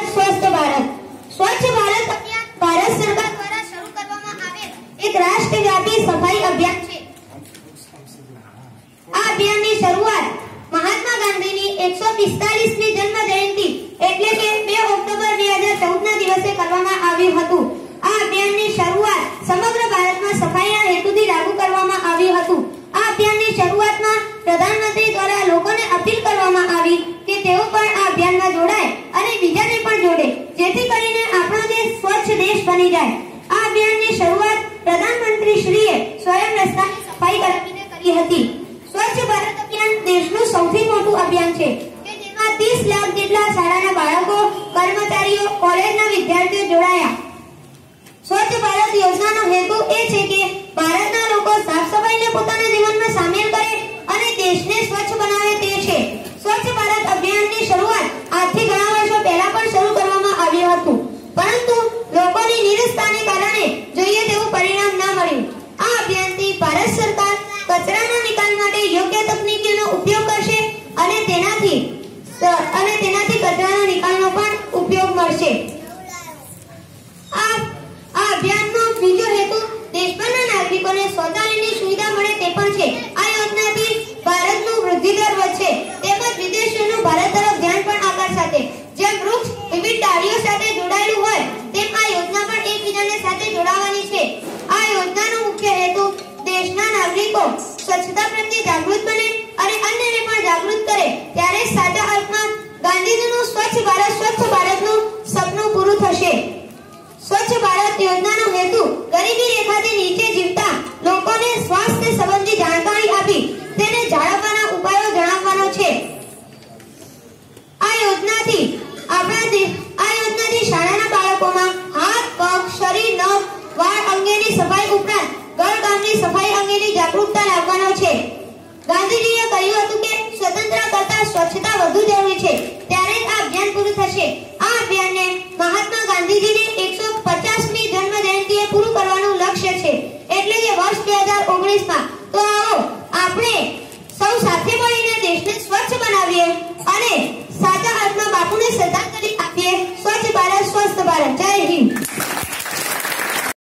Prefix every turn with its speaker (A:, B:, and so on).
A: સ્વસ્થ ભારત અભિયાન ભારત સરકાર દ્વારા શરૂ કરવામાં આવેલ એક રાષ્ટ્રવ્યાપી સફાઈ અભિયાન છે। આ અભિયાનની શરૂઆત મહાત્મા ગાંધીની 145મી જન્મ જયંતિ એટલે કે 2 ઓક્ટોબર 2014 ના દિવસે કરવામાં આવ્યું હતું। આ અભિયાનની શરૂઆત સમગ્ર ભારતમાં સફાઈના હેતુથી લાગુ કરવામાં આવ્યું હતું। આ અભિયાનની શરૂઆતમાં પ્રધાનમંત્રી દ્વારા લોકોને અપીલ કરવામાં આવી કે તેઓ પણ આ અભિયાનમાં જોડાય અને બીજાને પણ જોડે, જેથી કરીને આપણો દેશ સ્વચ્છ દેશ બની જાય। આ અભિયાનની શરૂઆત પ્રધાનમંત્રી શ્રીએ સ્વયં રસ્તાની સફાઈ કરીને કરી હતી। સ્વચ્છ ભારત અભિયાન દેશનું સૌથી મોટું અભિયાન છે કે જેમાં 30 લાખ જેટલા શાળાના બાળકો, કર્મચારીઓ, કોલેજના વિદ્યાર્થીઓ જોડાયા। સ્વચ્છ ભારત યોજનાનો હેતુ એ છે કે ભારતના લોકો સાફ સફાઈને પોતાના જીવનમાં સામેલ કરે અને દેશને સ્વચ્છ બનાવે તે છે। સ્વચ્છ ભારત અભિયાનની શરૂઆત આજથી ઘણા વર્ષો પહેલા પણ શરૂ કરવામાં આવ્યું હતું, પરંતુ લોકોની નિરસતાને કારણે જોઈએ તેવું પરિણામ ન મળ્યું। આ અભિયાનથી ભારત સરકાર કચરાના નિકાલ માટે યોગ્ય તકનીકીનો ઉપયોગ કરશે અને તેનાથી કચરાના નિકાલનો પણ ઉપયોગ મળશે। આ અભિયાનનો બીજો હેતુ દેશભરના નાગરિકોને શૌચાલયની સુવિધા મળે તે પણ છે। આ યોજનાથી ભારતનું વૃદ્ધિ દર વધશે તેમજ વિદેશીઓનું ભારત તરફ ધ્યાન પણ આકર્ષાશે। જેમ વૃક્ષ વિવિધ ડાળીઓ સાથે જોડાયેલું હોય તેમ આ યોજના પણ એકબીજાને સાથે જોડાવાની છે। આ યોજનાનો મુખ્ય હેતુ દેશના નાગરિકો સ્વચ્છતા પ્રત્યે જાગૃત બને અને અન્યને પણ જાગૃત કરે, ત્યારે સાચા અર્થમાં ગાંધીજીનું સ્વચ્છ ભારતનું સપનું પૂરું થશે। સ્વચ્છ ભારત યોજનાનો હેતુ ગરીબી રેખાથી નીચે જીવતા લોકોને સ્વાસ્થ્ય સંબંધી જાણકારી આપી તેને જાળવવાના ઉપાયો જણાવવાનો છે। આ યોજનાથી શાળાના બાળકોમાં હાથ, પગ, શરીર, નખ, વાળ અંગેની સફાઈ ઉપરાંત ઘર-કામની સફાઈ અંગેની જાગૃતતા લાવવાનો છે। ગાંધીજીએ કહ્યું હતું કે સ્વતંત્ર કરતા સ્વચ્છતા વધુ જરૂરી છે, ત્યારે જ આ અભિયાન પૂરું થશે। આ અભિયાનને મહાત્મા ગાંધીજીની 150મી જન્મ જયંતિએ પૂરું કરવાનું લક્ષ્ય છે, એટલે કે વર્ષ 2019માં। તો આવો આપણે સૌ સાથે મળીને દેશને સ્વચ્છ બનાવીએ અને સાચા અર્થમાં બાપુને શ્રદ્ધાંજલિ આપીએ। સ્વચ્છ ભારત, સ્વસ્થ ભારત। જય હિન્દ।